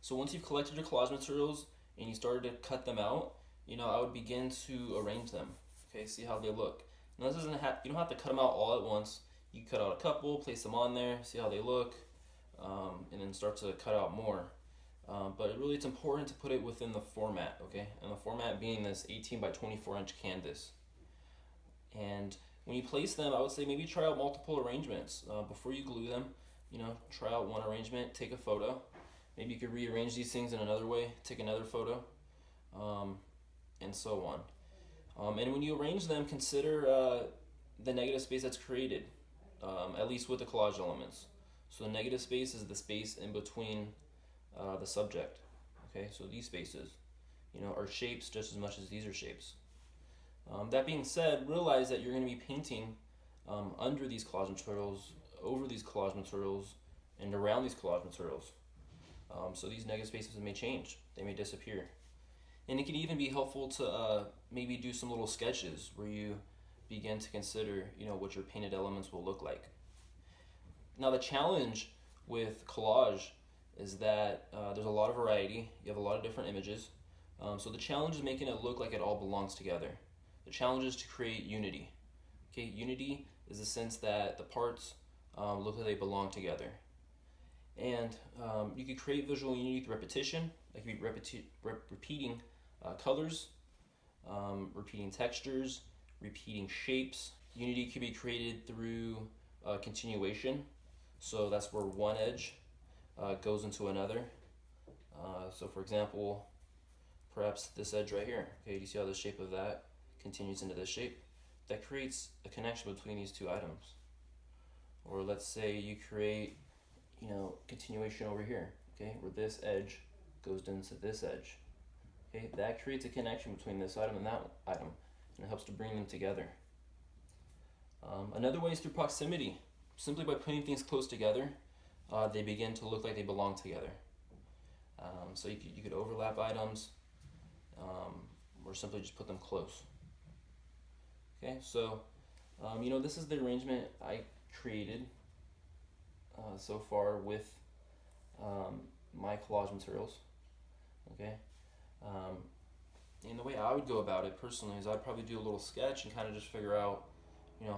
So once you've collected your collage materials and you started to cut them out, I would begin to arrange them. Okay, see how they look. Now this doesn't have, you don't have to cut them out all at once. You cut out a couple, place them on there, see how they look, and then start to cut out more. But really it's important to put it within the format, okay? And the format being this 18 by 24 inch canvas. And when you place them, I would say maybe try out multiple arrangements. Before you glue them, try out one arrangement, take a photo. Maybe you could rearrange these things in another way, take another photo, and so on. And when you arrange them, consider the negative space that's created, at least with the collage elements. So the negative space is the space in between the subject. Okay, so these spaces, are shapes just as much as these are shapes. That being said, realize that you're going to be painting under these collage materials, over these collage materials, and around these collage materials. So these negative spaces may change, they may disappear. And it can even be helpful to maybe do some little sketches where you begin to consider, what your painted elements will look like. Now the challenge with collage is that there's a lot of variety, you have a lot of different images. So the challenge is making it look like it all belongs together. The challenge is to create unity. Okay, unity is the sense that the parts look like they belong together. And you could create visual unity through repetition. That could be repeating colors, repeating textures, repeating shapes. Unity could be created through continuation. So that's where one edge goes into another. So for example, perhaps this edge right here. Okay, do you see how the shape of that continues into this shape? That creates a connection between these two items. Or let's say you create, continuation over here, okay, where this edge goes into this edge. Okay, that creates a connection between this item and that item, and it helps to bring them together. Another way is through proximity. Simply by putting things close together, they begin to look like they belong together. So you could overlap items, or simply just put them close. Okay, so this is the arrangement I created so far with my collage materials. Okay, and the way I would go about it personally is I'd probably do a little sketch and kind of just figure out,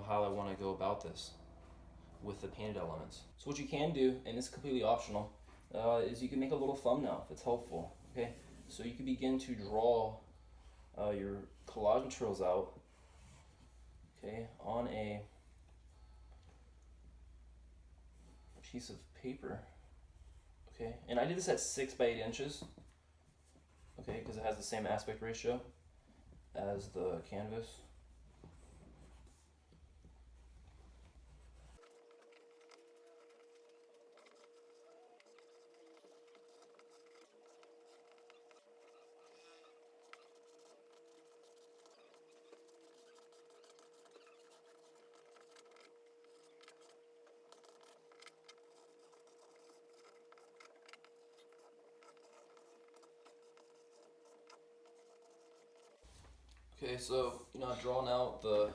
how I want to go about this with the painted elements. So what you can do, and this is completely optional, is you can make a little thumbnail if it's helpful. Okay, so you can begin to draw your collage materials out, okay, on a piece of paper. Okay, and I did this at 6 by 8 inches. Okay, because it has the same aspect ratio as the canvas. Okay, so I've drawn out the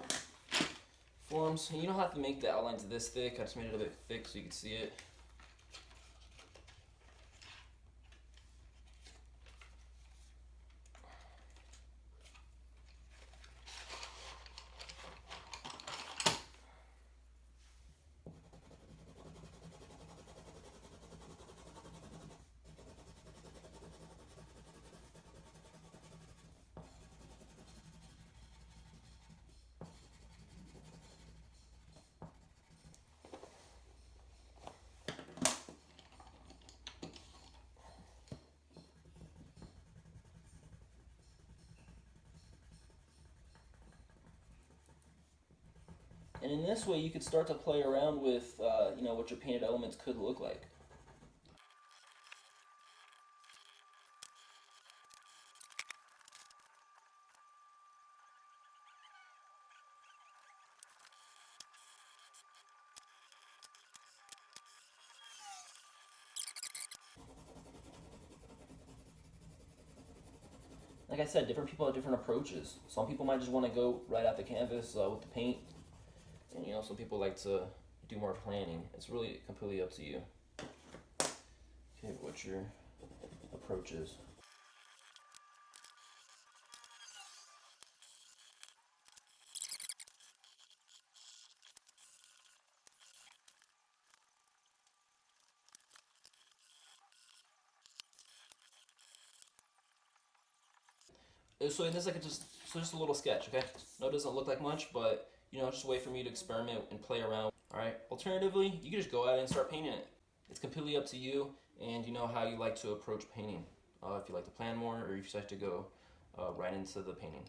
forms. You don't have to make the outlines this thick. I just made it a bit thick so you can see it. And in this way, you could start to play around with, what your painted elements could look like. Like I said, different people have different approaches. Some people might just want to go right at the canvas with the paint, and some people like to do more planning. It's really completely up to you. Okay, what you're approaches. So this is like just a little sketch, okay? No, it doesn't look like much, but you know, just a way for me to experiment and play around. All right. Alternatively, you can just go out and start painting it. It's completely up to you, and you know how you like to approach painting. If you like to plan more, or if you like to go right into the painting.